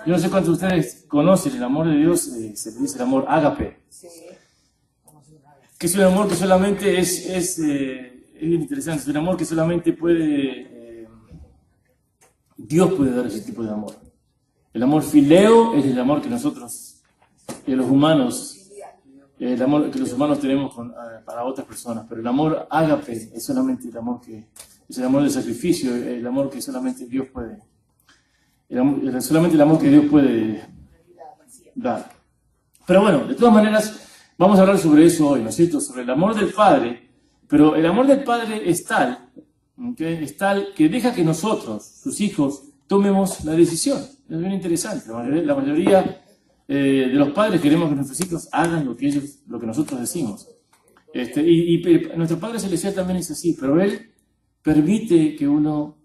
Yo no sé cuántos de ustedes conocen el amor de Dios, se le dice el amor ágape, que es un amor que solamente es bien interesante, es un amor que solamente Dios puede dar ese tipo de amor. El amor fileo es el amor que nosotros, los humanos, el amor que los humanos tenemos para otras personas, pero el amor ágape es solamente el amor es el amor del sacrificio, el amor que solamente Dios puede, solamente el amor que Dios puede dar. Pero bueno, de todas maneras, vamos a hablar sobre eso hoy, ¿no es cierto? Sobre el amor del Padre, pero el amor del Padre es tal, ¿okay? Es tal que deja que nosotros, sus hijos, tomemos la decisión. Es bien interesante. La mayoría de los padres queremos que nuestros hijos hagan lo que nosotros decimos. Y nuestro Padre Celestial también es así, pero Él permite que uno,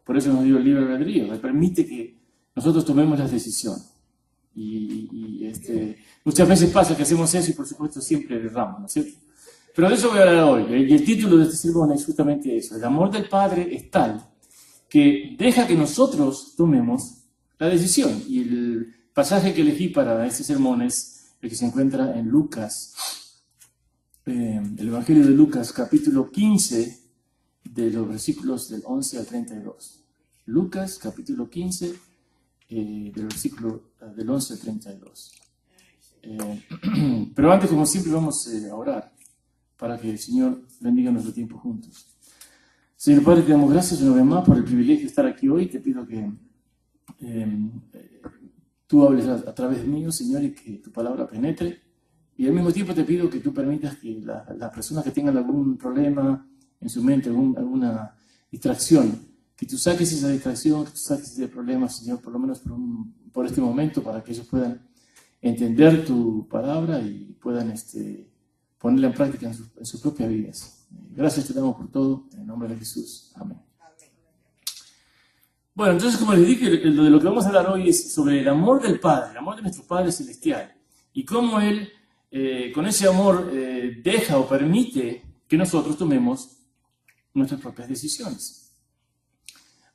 por eso nos dio el libre albedrío, Él permite que nosotros tomemos la decisión. Muchas veces pasa que hacemos eso y por supuesto siempre erramos, ¿no es cierto? Pero de eso voy a hablar hoy, y el título de este sermón es justamente eso. El amor del Padre es tal que deja que nosotros tomemos la decisión. Y el pasaje que elegí para este sermón es el que se encuentra en Lucas, el Evangelio de Lucas, capítulo 15, de los versículos del 11 al 32. Lucas, capítulo 15, del versículo del 11 al 32. Pero antes, como siempre, vamos a orar para que el Señor bendiga nuestro tiempo juntos. Señor Padre, te damos gracias una vez más por el privilegio de estar aquí hoy. Te pido que tú hables a través mío, Señor, y que tu palabra penetre. Y al mismo tiempo te pido que tú permitas que las personas que tengan algún problema en su mente, alguna distracción, que tú saques esa distracción, que tú saques ese problema, Señor, por lo menos por este momento, para que ellos puedan entender tu palabra y puedan ponerla en práctica en sus propias vidas. Gracias te damos por todo, en el nombre de Jesús. Amén. Bueno, entonces, como les dije, de lo que vamos a hablar hoy es sobre el amor del Padre, el amor de nuestro Padre Celestial, y cómo Él, con ese amor, deja o permite que nosotros tomemos nuestras propias decisiones.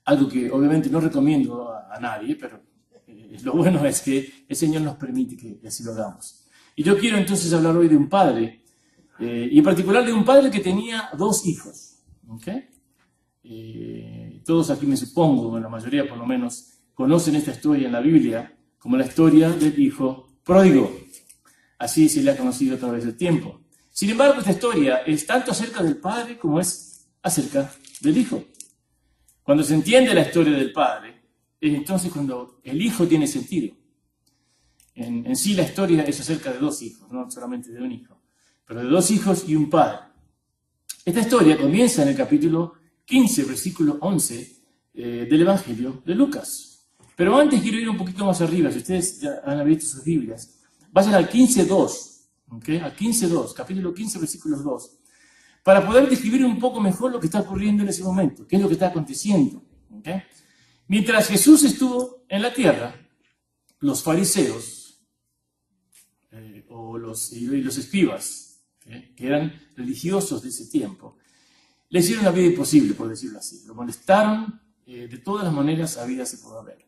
Algo que obviamente no recomiendo a nadie, pero lo bueno es que el Señor nos permite que así lo hagamos. Y yo quiero entonces hablar hoy de un padre, y en particular de un padre que tenía 2 hijos. ¿Okay? Todos aquí, me supongo, la mayoría por lo menos, conocen esta historia en la Biblia como la historia del hijo pródigo. Así se le ha conocido a través del tiempo. Sin embargo, esta historia es tanto acerca del padre como es acerca del hijo. Cuando se entiende la historia del padre, es entonces cuando el hijo tiene sentido. En sí la historia es acerca de 2 hijos, no solamente de un hijo, pero de 2 hijos y un padre. Esta historia comienza en el capítulo 15, versículo 11 del Evangelio de Lucas. Pero antes quiero ir un poquito más arriba, si ustedes ya han abierto sus Biblias, vayan al 15.2, ¿okay? Al 15.2, capítulo 15, versículos 2, para poder describir un poco mejor lo que está ocurriendo en ese momento, qué es lo que está aconteciendo. ¿Okay? Mientras Jesús estuvo en la tierra, los fariseos y los escribas, ¿okay? Que eran religiosos de ese tiempo, le hicieron la vida imposible, por decirlo así. Lo molestaron de todas las maneras habidas y por haber.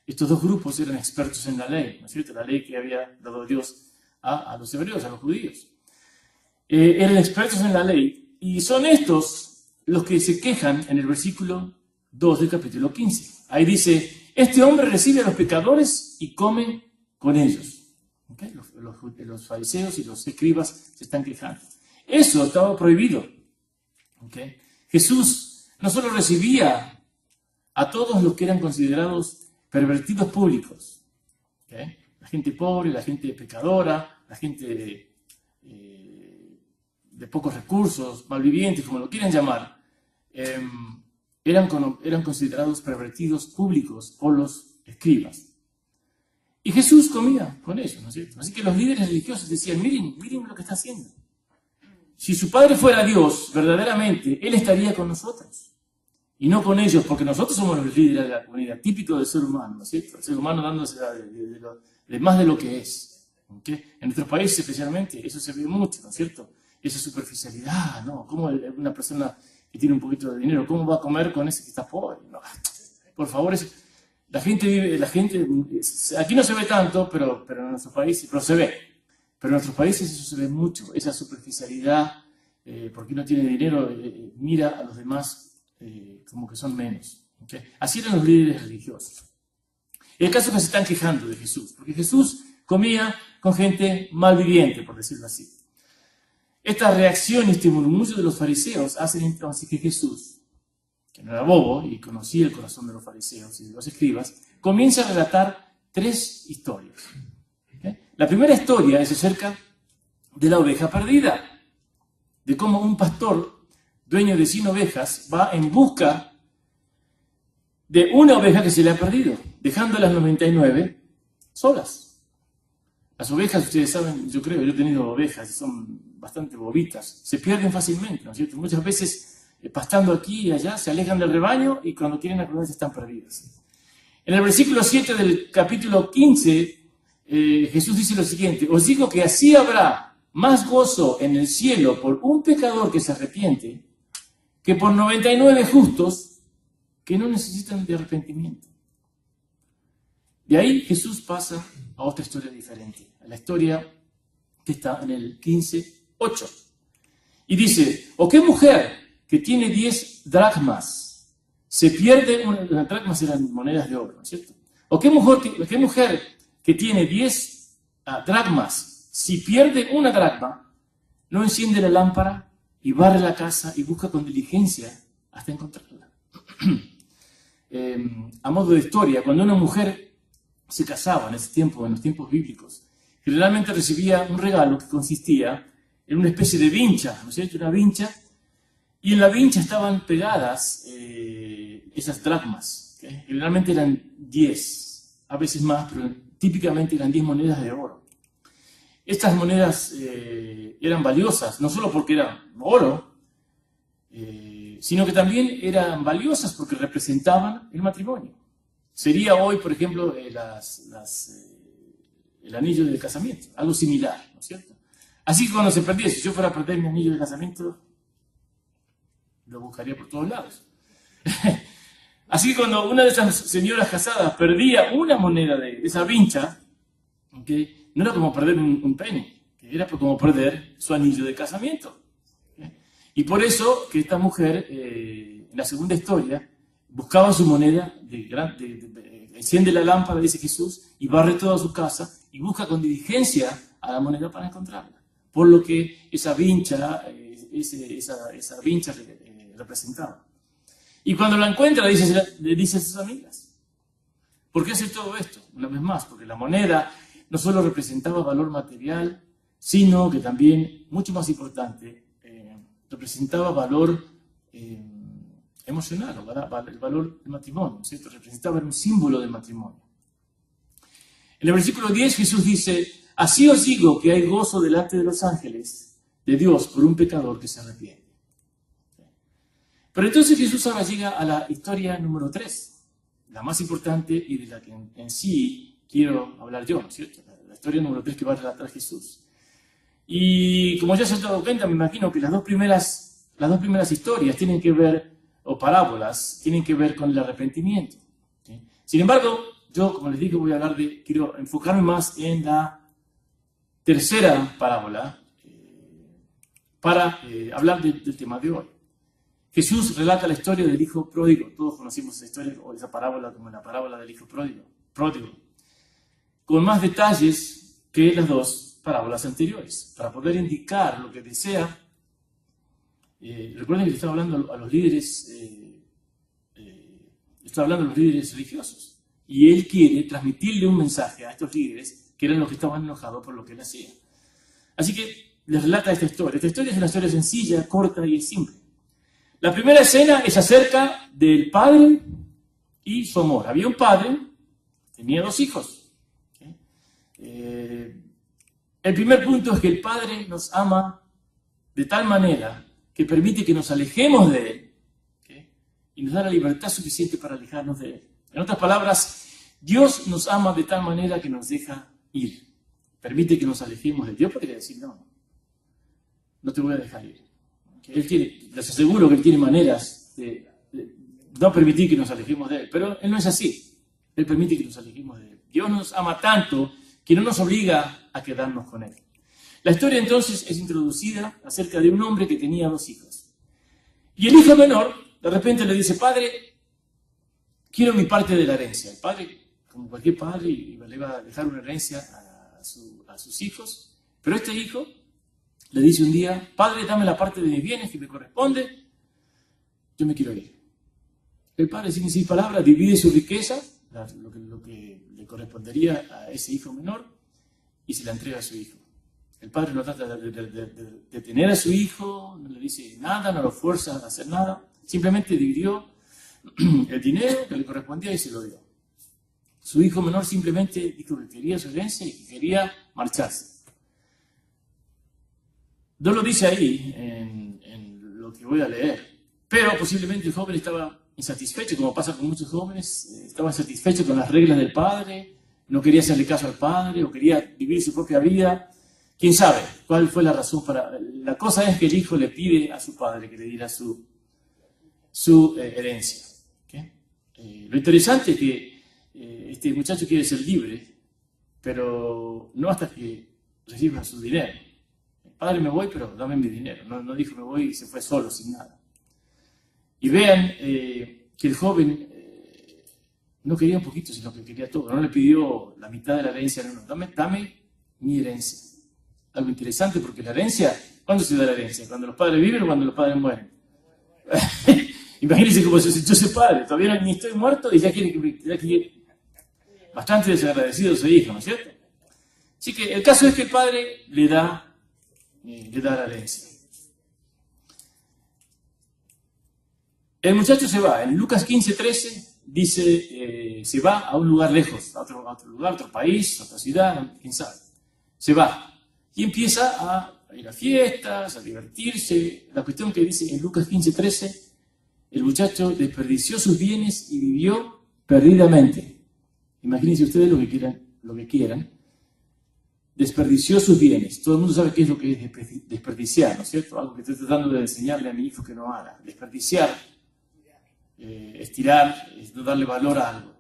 Estos 2 grupos eran expertos en la ley, ¿no es cierto? La ley que había dado Dios a los hebreos, a los judíos. Eran expertos en la ley, y son estos los que se quejan en el versículo 2 del capítulo 15. Ahí dice, este hombre recibe a los pecadores y come con ellos. ¿Okay? Los fariseos y los escribas se están quejando. Eso estaba prohibido. ¿Okay? Jesús no solo recibía a todos los que eran considerados pervertidos públicos, ¿okay? La gente pobre, la gente pecadora, la gente de pocos recursos, malvivientes, como lo quieran llamar, eran considerados pervertidos públicos por los escribas. Y Jesús comía con ellos, ¿no es cierto? Así que los líderes religiosos decían, miren lo que está haciendo. Si su Padre fuera Dios, verdaderamente, Él estaría con nosotros. Y no con ellos, porque nosotros somos los líderes de la comunidad, típico del ser humano, ¿no es cierto? El ser humano dándose de más de lo que es. ¿Okay? En nuestros países especialmente, eso se ve mucho, ¿no es cierto? Esa superficialidad, ¿no? ¿Cómo una persona que tiene un poquito de dinero, cómo va a comer con ese que está pobre? No, por favor, aquí no se ve tanto, pero en nuestros países, pero se ve. Pero en nuestros países eso se ve mucho, esa superficialidad, porque no tiene dinero, mira a los demás como que son menos. ¿Okay? Así eran los líderes religiosos. El caso es que se están quejando de Jesús, porque Jesús comía con gente malviviente, por decirlo así. Esta reacción y este murmullo de los fariseos hacen entonces que Jesús, que no era bobo y conocía el corazón de los fariseos y de los escribas, comienza a relatar 3 historias. ¿Okay? La primera historia es acerca de la oveja perdida, de cómo un pastor, dueño de 100 ovejas, va en busca de una oveja que se le ha perdido, dejando las 99 solas. Las ovejas, ustedes saben, yo creo, yo he tenido ovejas y son bastante bobitas, se pierden fácilmente, ¿no es cierto? Muchas veces, pastando aquí y allá, se alejan del rebaño y cuando quieren acordarse están perdidas. En el versículo 7 del capítulo 15, Jesús dice lo siguiente: os digo que así habrá más gozo en el cielo por un pecador que se arrepiente que por 99 justos que no necesitan de arrepentimiento. De ahí Jesús pasa a otra historia diferente, a la historia que está en el 15:8. Y dice: ¿o qué mujer que tiene 10 dracmas se pierde una? Las dracmas eran monedas de oro, ¿no es cierto? ¿O qué mujer que tiene 10 dracmas, si pierde una dracma, no enciende la lámpara y barre la casa y busca con diligencia hasta encontrarla? A modo de historia, cuando una mujer se casaba en ese tiempo, en los tiempos bíblicos, generalmente recibía un regalo que consistía en una especie de vincha, ¿no es cierto? Una vincha, y en la vincha estaban pegadas esas dracmas, ¿okay? Generalmente eran 10, a veces más, pero típicamente eran 10 monedas de oro. Estas monedas eran valiosas, no solo porque eran oro, sino que también eran valiosas porque representaban el matrimonio. Sería hoy, por ejemplo, el anillo de casamiento, algo similar, ¿no es cierto? Así que cuando se perdiera, si yo fuera a perder mi anillo de casamiento, lo buscaría por todos lados. Así que cuando una de esas señoras casadas perdía una moneda de esa vincha, ¿okay? No era como perder un penny, era como perder su anillo de casamiento. Y por eso que esta mujer, en la segunda historia, buscaba su moneda, enciende la lámpara, dice Jesús, y barre toda su casa y busca con diligencia a la moneda para encontrarla. Por lo que esa vincha representaba. Y cuando la encuentra, le dice a sus amigas: ¿por qué hace todo esto? Una vez más, porque la moneda no solo representaba valor material, sino que también, mucho más importante, representaba valor emocional, el valor del matrimonio, ¿cierto? Representaba un símbolo del matrimonio. En el versículo 10 Jesús dice: así os digo que hay gozo delante de los ángeles de Dios por un pecador que se arrepiente. Pero entonces Jesús ahora llega a la historia número 3, la más importante y de la que en sí quiero hablar yo, ¿no es cierto? La historia número 3 que va a relatar Jesús. Y como ya se han dado cuenta, me imagino que las dos primeras historias tienen que ver, o parábolas, tienen que ver con el arrepentimiento. ¿Sí? Sin embargo, yo, como les digo, quiero enfocarme más en la tercera parábola para hablar del tema de hoy. Jesús relata la historia del hijo pródigo. Todos conocimos esa historia o esa parábola como la parábola del hijo pródigo, con más detalles que las dos parábolas anteriores, para poder indicar lo que desea. Recuerden que le estaba hablando a los líderes, religiosos, y él quiere transmitirle un mensaje a estos líderes que eran los que estaban enojados por lo que él hacía. Así que les relata esta historia. Esta historia es una historia sencilla, corta y simple. La primera escena es acerca del padre y su amor. Había un padre, tenía 2 hijos. ¿Okay? El primer punto es que el Padre nos ama de tal manera que permite que nos alejemos de Él, ¿okay? Y nos da la libertad suficiente para alejarnos de Él. En otras palabras, Dios nos ama de tal manera que nos deja ir. Permite que nos alejemos de Él. Dios podría decir: no te voy a dejar ir. ¿Okay? Les aseguro que Él tiene maneras de no permitir que nos alejemos de Él, pero Él no es así. Él permite que nos alejemos de Él. Dios nos ama tanto que no nos obliga a quedarnos con Él. La historia entonces es introducida acerca de un hombre que tenía 2 hijos. Y el hijo menor de repente le dice: padre, quiero mi parte de la herencia. El padre, como cualquier padre, le va a dejar una herencia a sus hijos. Pero este hijo le dice un día: padre, dame la parte de mis bienes que me corresponde, yo me quiero ir. El padre, sin decir palabra, divide su riqueza, lo que le correspondería a ese hijo menor, y se la entrega a su hijo. El padre no trata de tener a su hijo, no le dice nada, no lo fuerza a hacer nada, simplemente dividió el dinero que le correspondía y se lo dio. Su hijo menor simplemente dijo que quería su herencia y que quería marcharse. No lo dice ahí en lo que voy a leer, pero posiblemente el joven estaba insatisfecho, como pasa con muchos jóvenes, estaba insatisfecho con las reglas del padre, no quería hacerle caso al padre o quería vivir su propia vida. ¿Quién sabe cuál fue la razón para...? La cosa es que el hijo le pide a su padre que le diera su herencia. ¿Okay? Lo interesante es que este muchacho quiere ser libre, pero no hasta que reciba su dinero. Padre, me voy, pero dame mi dinero. No dijo me voy y se fue solo, sin nada. Y vean que el joven no quería un poquito, sino que quería todo. No le pidió la mitad de la herencia, no, dame mi herencia. Algo interesante, porque la herencia, ¿cuándo se da la herencia? ¿Cuando los padres viven o cuando los padres mueren? Imagínense como si yo soy padre, todavía ni estoy muerto y ya quiere bastante desagradecido su hijo, ¿no es cierto? Así que el caso es que el padre le da la herencia. El muchacho se va. En Lucas 15:13 dice, se va a un lugar lejos, a otro lugar, otro país, otra ciudad, quién sabe. Se va. Y empieza a ir a fiestas, a divertirse. La cuestión que dice en Lucas 15:13, el muchacho desperdició sus bienes y vivió perdidamente. Imagínense ustedes lo que quieran. Desperdició sus bienes. Todo el mundo sabe qué es lo que es desperdiciar, ¿no es cierto? Algo que estoy tratando de enseñarle a mi hijo que no haga. Desperdiciar, estirar, no darle valor a algo.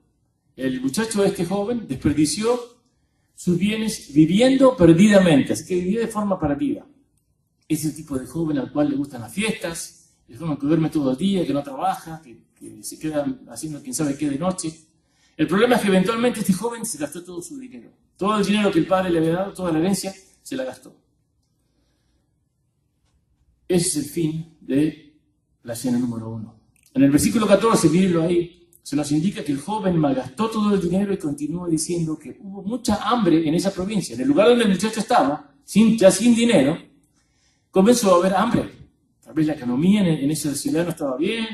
El muchacho, este joven, desperdició sus bienes viviendo perdidamente, así que vivía de forma perdida. Es el tipo de joven al cual le gustan las fiestas, el joven que duerme todo el día, que no trabaja, que se queda haciendo quién sabe qué de noche. El problema es que eventualmente este joven se gastó todo su dinero. Todo el dinero que el padre le había dado, toda la herencia, se la gastó. Ese es el fin de la escena número 1. En el versículo 14, mírenlo ahí, se nos indica que el joven malgastó todo el dinero y continúa diciendo que hubo mucha hambre en esa provincia. En el lugar donde el muchacho estaba, ya sin dinero, comenzó a haber hambre. Tal vez la economía en esa ciudad no estaba bien,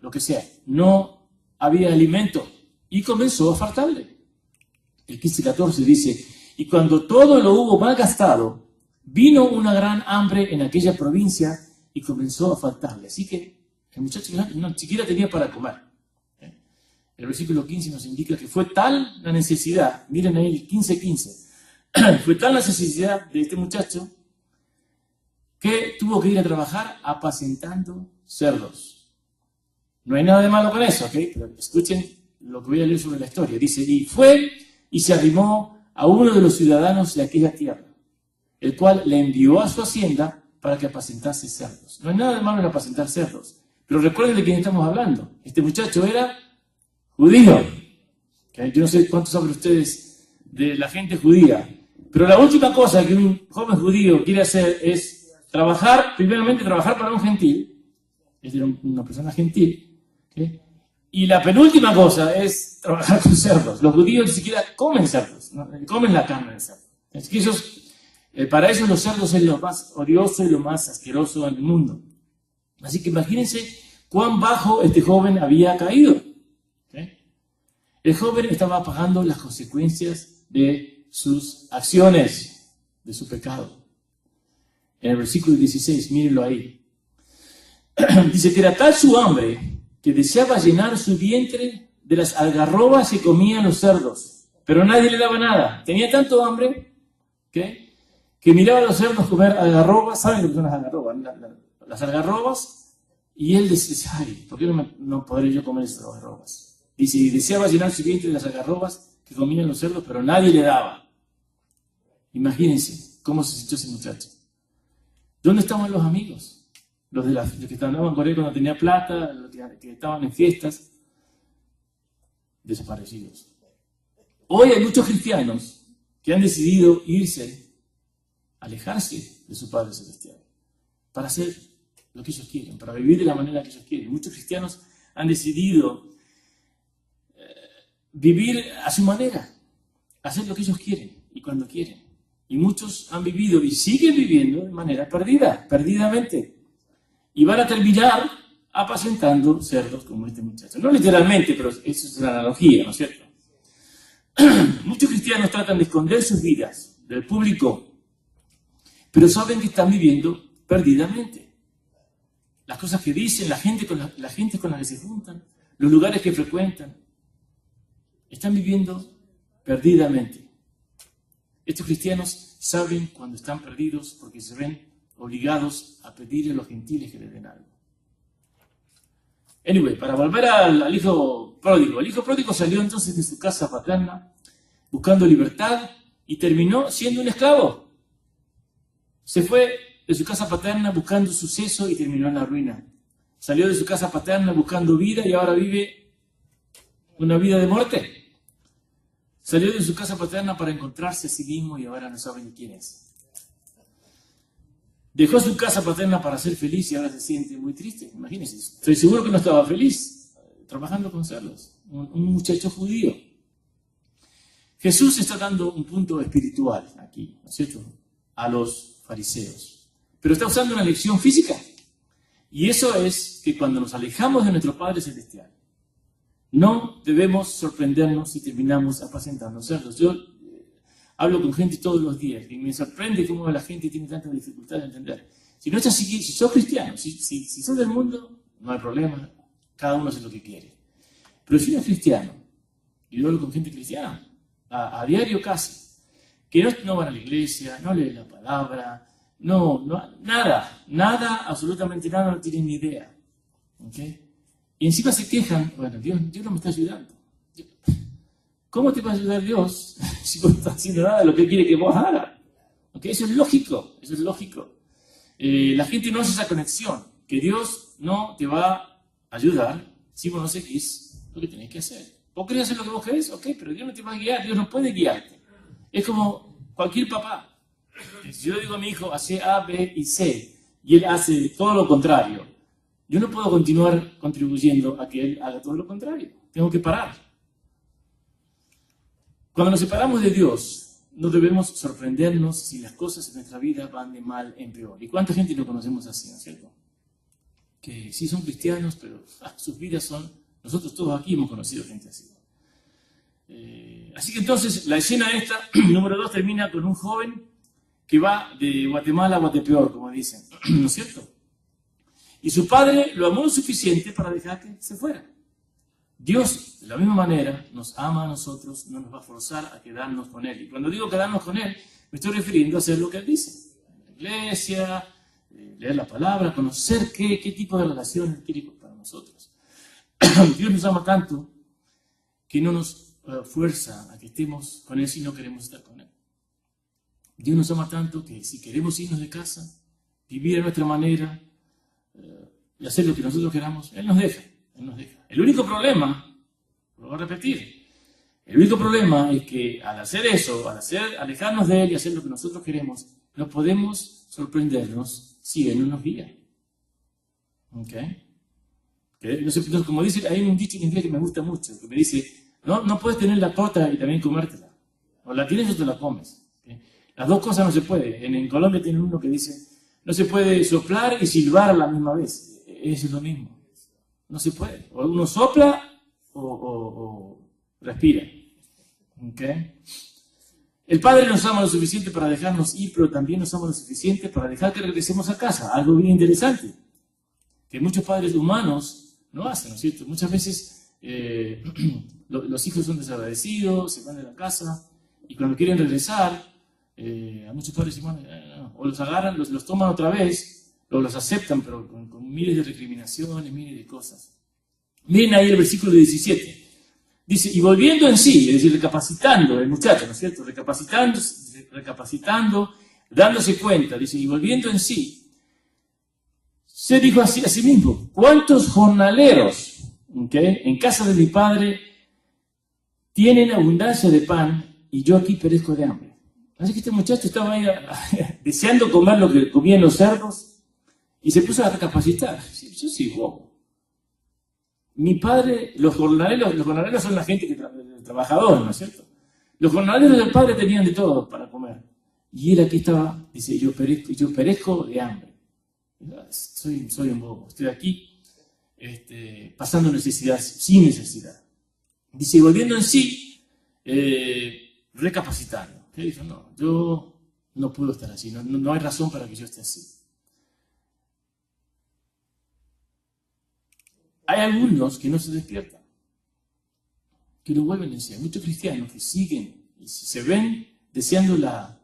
lo que sea. No había alimento y comenzó a faltarle. El 15:14 dice, y cuando todo lo hubo malgastado, vino una gran hambre en aquella provincia y comenzó a faltarle. Así que el muchacho no siquiera tenía para comer. El versículo 15 nos indica que fue tal la necesidad, miren ahí el 15:15, fue tal la necesidad de este muchacho que tuvo que ir a trabajar apacentando cerdos. No hay nada de malo con eso, ¿ok? Pero escuchen lo que voy a leer sobre la historia. Dice, y fue y se arrimó a uno de los ciudadanos de aquella tierra, el cual le envió a su hacienda para que apacentase cerdos. No hay nada de malo en apacentar cerdos, pero recuerden de quién estamos hablando. Este muchacho era judío. ¿Okay? Yo no sé cuántos saben ustedes de la gente judía, pero la última cosa que un joven judío quiere hacer es primeramente trabajar para un gentil, es decir, una persona gentil, ¿okay? Y la penúltima cosa es trabajar con cerdos. Los judíos ni siquiera comen cerdos, ¿no? Comen la carne del cerdo. Es que para ellos los cerdos es lo más odioso y lo más asqueroso del mundo. Así que imagínense cuán bajo este joven había caído. El joven estaba pagando las consecuencias de sus acciones, de su pecado. En el versículo 16, mírenlo ahí. Dice que era tal su hambre que deseaba llenar su vientre de las algarrobas que comían los cerdos, pero nadie le daba nada. Tenía tanto hambre que miraba a los cerdos comer algarrobas. ¿Saben lo que son las algarrobas? Las algarrobas, y él decía, ay, ¿por qué no podré yo comer esas algarrobas? Dice, y deseaba llenar su vientre de las algarrobas que comían los cerdos, pero nadie le daba. Imagínense cómo se sintió ese muchacho. ¿Dónde estaban los amigos? Los que andaban con él cuando tenía plata, los que estaban en fiestas. Desaparecidos. Hoy hay muchos cristianos que han decidido irse, alejarse de su Padre Celestial, para hacer lo que ellos quieren, para vivir de la manera que ellos quieren. Muchos cristianos han decidido vivir a su manera, hacer lo que ellos quieren y cuando quieren. Y muchos han vivido y siguen viviendo de manera perdidamente. Y van a terminar apacentando cerdos como este muchacho. No literalmente, pero eso es una analogía, ¿no es cierto? Muchos cristianos tratan de esconder sus vidas del público, pero saben que están viviendo perdidamente. Las cosas que dicen, la gente con la que se juntan, los lugares que frecuentan, están viviendo perdidamente. Estos cristianos saben cuando están perdidos porque se ven obligados a pedirle a los gentiles que les den algo. Anyway, para volver al hijo pródigo. El hijo pródigo salió entonces de su casa paterna buscando libertad y terminó siendo un esclavo. Se fue de su casa paterna buscando suceso y terminó en la ruina. Salió de su casa paterna buscando vida y ahora vive una vida de muerte. Salió de su casa paterna para encontrarse a sí mismo y ahora no sabe ni quién es. Dejó su casa paterna para ser feliz y ahora se siente muy triste. Imagínense, estoy seguro que no estaba feliz trabajando con cerdos. Un muchacho judío. Jesús está dando un punto espiritual aquí, ¿no es cierto?, a los fariseos. Pero está usando una lección física. Y eso es que cuando nos alejamos de nuestro Padre Celestial, no debemos sorprendernos si terminamos apacentando cerdos. Yo hablo con gente todos los días y me sorprende cómo la gente tiene tanta dificultad de entender. Si no es así, si sos cristiano, si sos del mundo, no hay problema, cada uno hace lo que quiere. Pero si no es cristiano, y yo hablo con gente cristiana, a diario casi, que no van a la iglesia, no leen la palabra, nada, absolutamente nada, no tienen ni idea. ¿Okay? Y encima se quejan, bueno, Dios no me está ayudando. ¿Cómo te va a ayudar Dios si vos no estás haciendo nada de lo que quiere que vos hagas? ¿Okay? Eso es lógico. La gente no hace esa conexión, que Dios no te va a ayudar si vos no seguís lo que tenés que hacer. Vos querés hacer lo que vos querés, ok, pero Dios no te va a guiar, Dios no puede guiarte. Es como cualquier papá. Si yo digo a mi hijo, hace A, B y C, y él hace todo lo contrario, yo no puedo continuar contribuyendo a que él haga todo lo contrario. Tengo que parar. Cuando nos separamos de Dios, no debemos sorprendernos si las cosas en nuestra vida van de mal en peor. ¿Y cuánta gente lo conocemos así, no es cierto? Que sí son cristianos, pero sus vidas son... Nosotros todos aquí hemos conocido gente así. Así que entonces la escena esta, número 2, termina con un joven que va de Guatemala a Guatepeor, como dicen, ¿no es cierto? Y su padre lo amó lo suficiente para dejar que se fuera. Dios, de la misma manera, nos ama a nosotros, no nos va a forzar a quedarnos con Él. Y cuando digo quedarnos con Él, me estoy refiriendo a hacer lo que Él dice. La iglesia, leer la palabra, conocer qué tipo de relación Él quiere para nosotros. Dios nos ama tanto que no nos fuerza a que estemos con Él si no queremos estar con Él. Dios nos ama tanto que si queremos irnos de casa, vivir a nuestra manera y hacer lo que nosotros queramos, Él nos deja. El único problema, lo voy a repetir, el único problema es que al hacer eso, alejarnos de Él y hacer lo que nosotros queremos, no podemos sorprendernos si Él no nos guía. ¿Ok? No, como dice, hay un dicho en inglés que me gusta mucho, que me dice, no puedes tener la torta y también comértela. O la tienes o te la comes. ¿Okay? Las dos cosas no se puede. En Colombia tienen uno que dice, no se puede soplar y silbar a la misma vez. Eso es lo mismo. No se puede. O uno sopla o respira. ¿Okay? El Padre nos ama lo suficiente para dejarnos ir, pero también nos ama lo suficiente para dejar que regresemos a casa. Algo bien interesante, que muchos padres humanos no hacen, ¿no es cierto? Muchas veces los hijos son desagradecidos, se van de la casa, y cuando quieren regresar, a muchos padres humanos, o los agarran, los toman otra vez, o los aceptan, pero con miles de recriminaciones, miles de cosas. Miren ahí el versículo 17. Dice, y volviendo en sí, es decir, recapacitando, el muchacho, ¿no es cierto? Recapacitando, dándose cuenta, dice, y volviendo en sí, se dijo así a sí mismo, ¿cuántos jornaleros, ¿okay?, en casa de mi padre tienen abundancia de pan y yo aquí perezco de hambre? Así que este muchacho estaba ahí deseando comer lo que comían los cerdos y se puso a recapacitar. Yo soy bobo. Mi padre, los jornaleros son la gente trabajadora, ¿no es cierto? Los jornaleros del padre tenían de todo para comer. Y él aquí estaba, dice, yo perezco de hambre. Soy un bobo, estoy aquí pasando necesidad, sin necesidad. Dice, y volviendo en sí, recapacitando. Él dijo, no, yo no puedo estar así, no hay razón para que yo esté así. Hay algunos que no se despiertan, que lo vuelven en sí. Hay muchos cristianos que siguen y se ven deseando la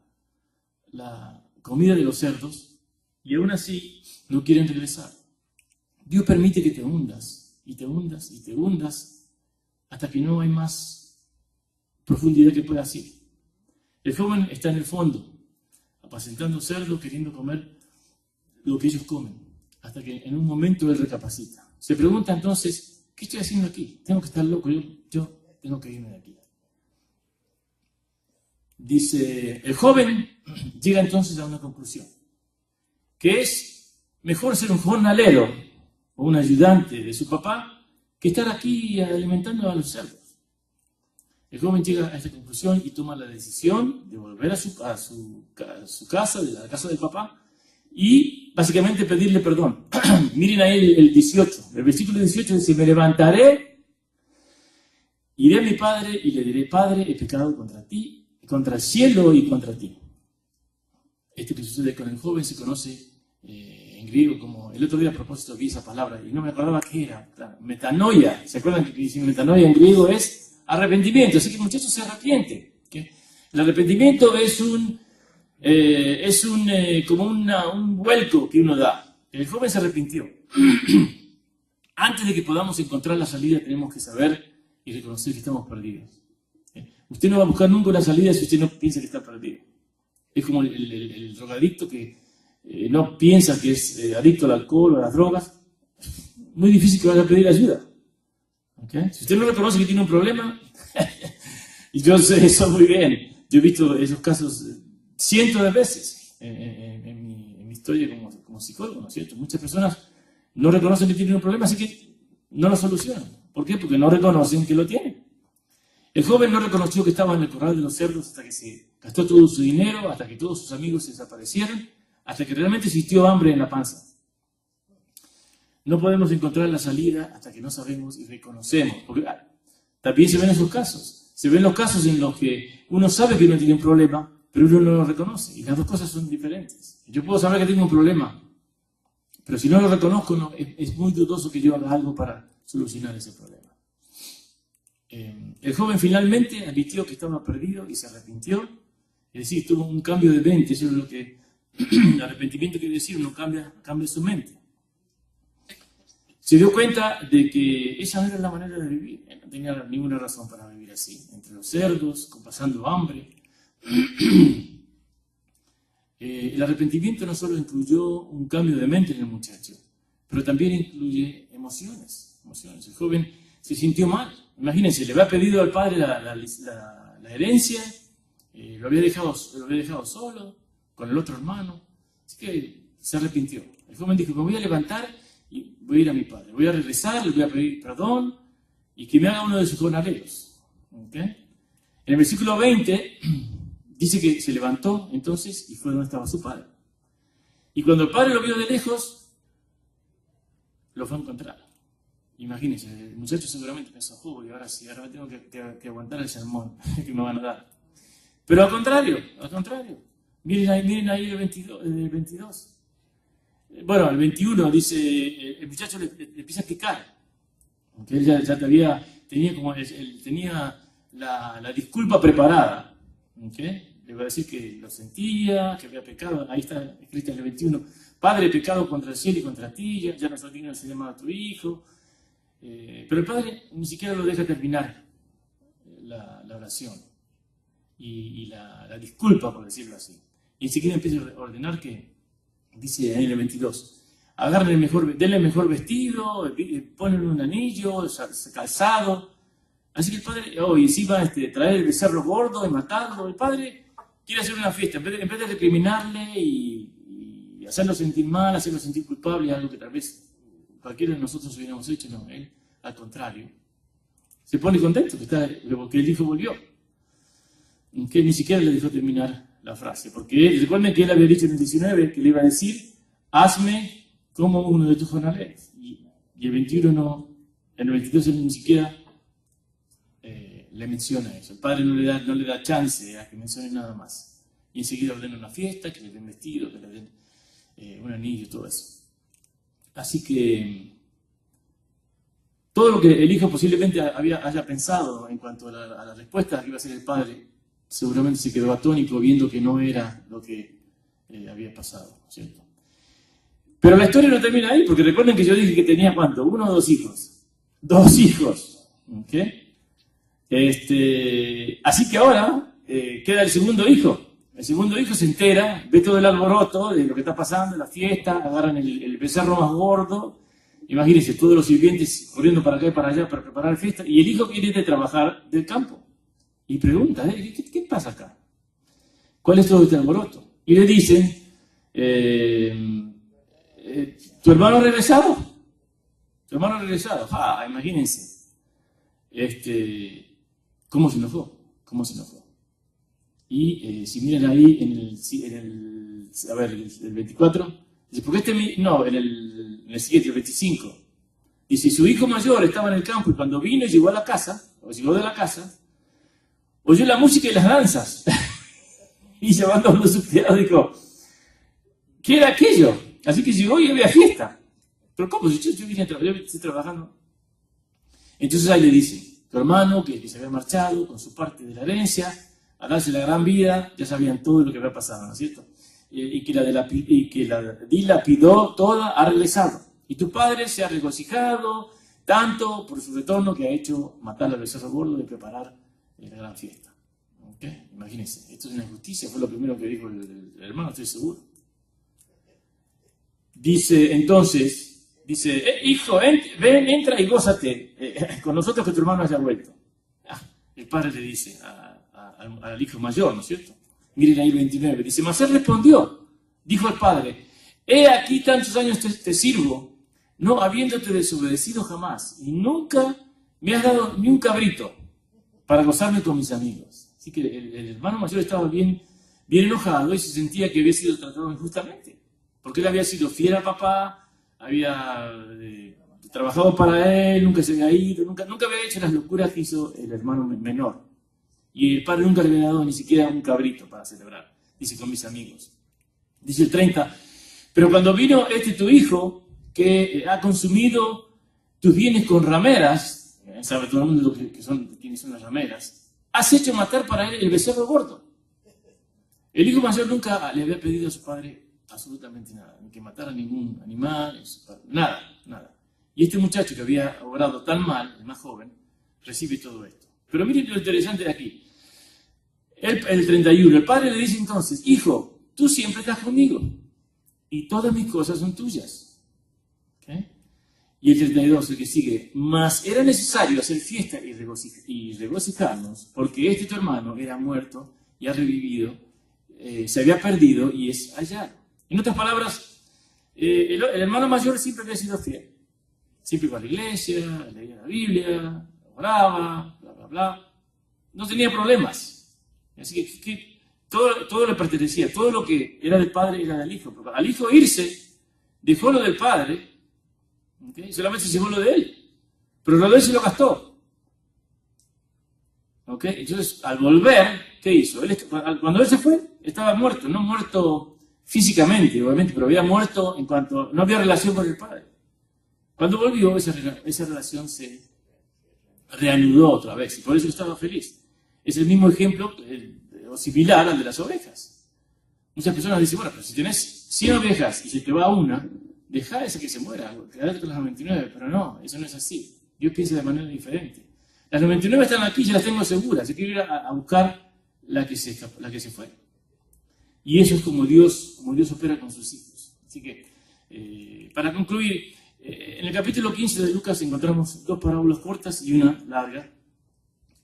comida de los cerdos y aún así no quieren regresar. Dios permite que te hundas y te hundas y te hundas hasta que no hay más profundidad que puedas ir. El joven está en el fondo, apacentando cerdos, queriendo comer lo que ellos comen, hasta que en un momento él recapacita. Se pregunta entonces, ¿qué estoy haciendo aquí? Tengo que estar loco, yo tengo que irme de aquí. Dice, el joven llega entonces a una conclusión, que es mejor ser un jornalero o un ayudante de su papá que estar aquí alimentando a los cerdos. El joven llega a esta conclusión y toma la decisión de volver a su casa, de la casa del papá, y básicamente pedirle perdón. Miren ahí el 18, el versículo 18 dice, me levantaré, iré a mi padre y le diré, Padre, he pecado contra ti, contra el cielo y contra ti. Este que sucede con el joven se conoce en griego como, el otro día a propósito vi esa palabra y no me acordaba qué era, claro, metanoia. ¿Se acuerdan que dice metanoia en griego es arrepentimiento? Así que el muchacho se arrepiente. ¿Okay? El arrepentimiento es como un vuelco que uno da. El joven se arrepintió. Antes de que podamos encontrar la salida tenemos que saber y reconocer que estamos perdidos. Usted no va a buscar nunca una salida si usted no piensa que está perdido. Es como el drogadicto que no piensa que es adicto al alcohol o a las drogas. Muy difícil que vaya a pedir ayuda. ¿Okay? Si usted no reconoce que tiene un problema, y yo sé eso muy bien, yo he visto esos casos cientos de veces en mi historia como psicólogo, ¿no es cierto? Muchas personas no reconocen que tienen un problema, así que no lo solucionan. ¿Por qué? Porque no reconocen que lo tienen. El joven no reconoció que estaba en el corral de los cerdos hasta que se gastó todo su dinero, hasta que todos sus amigos se desaparecieron, hasta que realmente sintió hambre en la panza. No podemos encontrar la salida hasta que no sabemos y reconocemos. Porque también se ven esos casos. Se ven los casos en los que uno sabe que uno tiene un problema, pero uno no lo reconoce. Y las dos cosas son diferentes. Yo puedo saber que tengo un problema, pero si no lo reconozco, es muy dudoso que yo haga algo para solucionar ese problema. El joven finalmente admitió que estaba perdido y se arrepintió. Es decir, tuvo un cambio de mente. Eso es lo que el arrepentimiento quiere decir, uno cambia su mente. Se dio cuenta de que esa no era la manera de vivir. Él no tenía ninguna razón para vivir así, entre los cerdos, pasando hambre. El arrepentimiento no solo incluyó un cambio de mente en el muchacho, pero también incluye emociones. El joven se sintió mal. Imagínense, le había pedido al padre la herencia, lo había dejado solo con el otro hermano, así que se arrepintió. El joven dijo, me voy a levantar y voy a ir a mi padre, voy a regresar, le voy a pedir perdón y que me haga uno de sus jornaleros. ¿Okay? En el versículo 20 dice que se levantó entonces y fue donde estaba su padre. Y cuando el padre lo vio de lejos, lo fue a encontrar. Imagínense, el muchacho seguramente pensó, y ahora sí, ahora me tengo que aguantar el sermón que me van a dar. Pero al contrario. Miren ahí el 22. Bueno, el 21 dice, el muchacho le empieza a explicar. Porque él ya tenía la disculpa preparada. ¿Okay? Le va a decir que lo sentía, que había pecado. Ahí está escrito en el 21. Padre, he pecado contra el cielo y contra ti, ya no soy digno de ser llamado a tu hijo. Pero el padre ni siquiera lo deja terminar la oración y la disculpa, por decirlo así. Y enseguida empieza a ordenar que, dice en el 22, agarren denle el mejor vestido, ponen un anillo, calzado. Así que el padre, y encima traer el becerro gordo y matarlo. El padre quiere hacer una fiesta, en vez de recriminarle y hacerlo sentir mal, hacerlo sentir culpable, algo que tal vez cualquiera de nosotros hubiéramos hecho, no, él, al contrario, se pone contento porque el hijo volvió. Que ni siquiera le dejó terminar la frase, porque recuerden que él había dicho en el 19 que le iba a decir, hazme como uno de tus jornaleros. Y el 21 no, en el 22 él ni siquiera le menciona eso. El padre no le da chance a que mencione nada más. Y enseguida ordena una fiesta, que le den vestido, que le den un anillo, todo eso. Así que todo lo que el hijo posiblemente haya pensado en cuanto a la respuesta que iba a hacer el padre, seguramente se quedó atónito viendo que no era lo que había pasado, ¿cierto? Pero la historia no termina ahí, porque recuerden que yo dije que tenía ¿cuánto? 1 o 2 hijos. 2 hijos, ¿ok? Así que ahora queda el segundo hijo. El segundo hijo se entera, ve todo el alboroto de lo que está pasando, la fiesta, agarran el becerro más gordo. Imagínense, todos los sirvientes corriendo para acá y para allá para preparar la fiesta, y el hijo viene de trabajar del campo. Y pregunta, ¿qué pasa acá? ¿Cuál es todo este alboroto? Y le dicen, ¿tu hermano ha regresado? ¿Tu hermano ha regresado? Imagínense. ¿Cómo se enojó? ¿Cómo se enojó? Y si miran ahí el 24, dice, porque en el siguiente, el 25, dice, su hijo mayor estaba en el campo y cuando vino y llegó de la casa, oyó la música y las danzas. Y llamando a uno de sus criados dijo, ¿qué era aquello? Así que llegó y había fiesta. Pero ¿cómo? Yo estoy trabajando. Entonces ahí le dice, tu hermano que se había marchado con su parte de la herencia, a darse la gran vida, ya sabían todo lo que había pasado, ¿no es cierto? Y que la dilapidó toda, ha regresado. Y tu padre se ha regocijado tanto por su retorno que ha hecho matar al becerro gordo y preparar la gran fiesta. ¿Okay? Imagínense, esto es una injusticia, fue lo primero que dijo el hermano, estoy seguro. Dice entonces, hijo, ven, entra y gózate con nosotros que tu hermano haya vuelto. El padre le dice al hijo mayor, ¿no es cierto? Miren ahí el 29, dice, mas él respondió, dijo al padre, he aquí tantos años te sirvo, no habiéndote desobedecido jamás, y nunca me has dado ni un cabrito para gozarme con mis amigos. Así que el hermano mayor estaba bien enojado y se sentía que había sido tratado injustamente, porque él había sido fiel al papá, había trabajado para él, nunca se había ido, nunca había hecho las locuras que hizo el hermano menor. Y el padre nunca le había dado ni siquiera un cabrito para celebrar, dice, con mis amigos. Dice el 30, pero cuando vino tu hijo, que ha consumido tus bienes con rameras, sabe todo el mundo quiénes son las rameras, has hecho matar para él el becerro gordo. El hijo mayor nunca le había pedido a su padre absolutamente nada, ni que matara ningún animal, nada. Y este muchacho que había obrado tan mal, el más joven, recibe todo esto. Pero miren lo interesante de aquí. El 31, el padre le dice entonces, hijo, tú siempre estás conmigo y todas mis cosas son tuyas. ¿Okay? Y el 32, el que sigue, mas era necesario hacer fiesta y regocijarnos porque tu hermano era muerto y ha revivido, se había perdido y es hallado. En otras palabras, el hermano mayor siempre había sido fiel. Siempre iba a la iglesia, leía la Biblia, oraba, bla, bla, bla. No tenía problemas. Así que todo le pertenecía, todo lo que era del padre era del hijo. Porque al hijo irse, dejó lo del padre, ¿okay? Solamente se llevó lo de él. Pero lo de él se lo gastó. ¿Okay? Entonces, al volver, ¿qué hizo? Cuando él se fue, estaba muerto, no muerto físicamente, obviamente, pero había muerto en cuanto no había relación con el padre. Cuando volvió, esa relación se reanudó otra vez y por eso estaba feliz. Es el mismo ejemplo o similar al de las ovejas. Muchas personas dicen, bueno, pero si tenés 100 ovejas y se te va una, deja esa que se muera, quédate con las 99, pero no, eso no es así. Dios piensa de manera diferente. Las 99 están aquí, ya las tengo seguras. Yo quiero ir a buscar la que se fue. Y eso es como Dios opera con sus hijos. Así que, para concluir, en el capítulo 15 de Lucas encontramos dos parábolas cortas y una larga,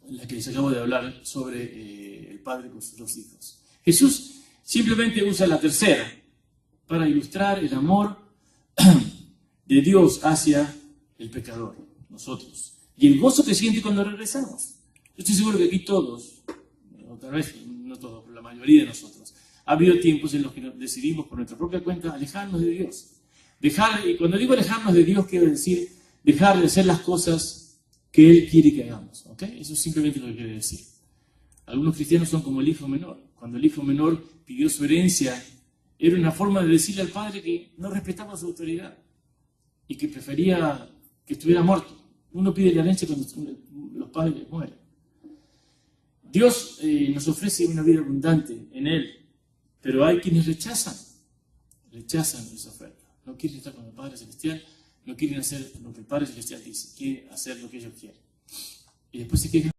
en la que les acabo de hablar sobre el padre con sus dos hijos. Jesús simplemente usa la tercera para ilustrar el amor de Dios hacia el pecador, nosotros, y el gozo que siente cuando regresamos. Yo estoy seguro que aquí todos, o tal vez no todos, pero la mayoría de nosotros, ha habido tiempos en los que decidimos por nuestra propia cuenta alejarnos de Dios. Y cuando digo alejarnos de Dios, quiero decir dejar de hacer las cosas que Él quiere que hagamos. ¿Okay? Eso es simplemente lo que quiere decir. Algunos cristianos son como el hijo menor. Cuando el hijo menor pidió su herencia, era una forma de decirle al padre que no respetaba su autoridad y que prefería que estuviera muerto. Uno pide la herencia cuando los padres mueren. Dios nos ofrece una vida abundante en Él, pero hay quienes rechazan esa oferta. No quieren estar con el Padre Celestial, no quieren hacer lo que el Padre Celestial dice, quieren hacer lo que ellos quieren. Y después se quejan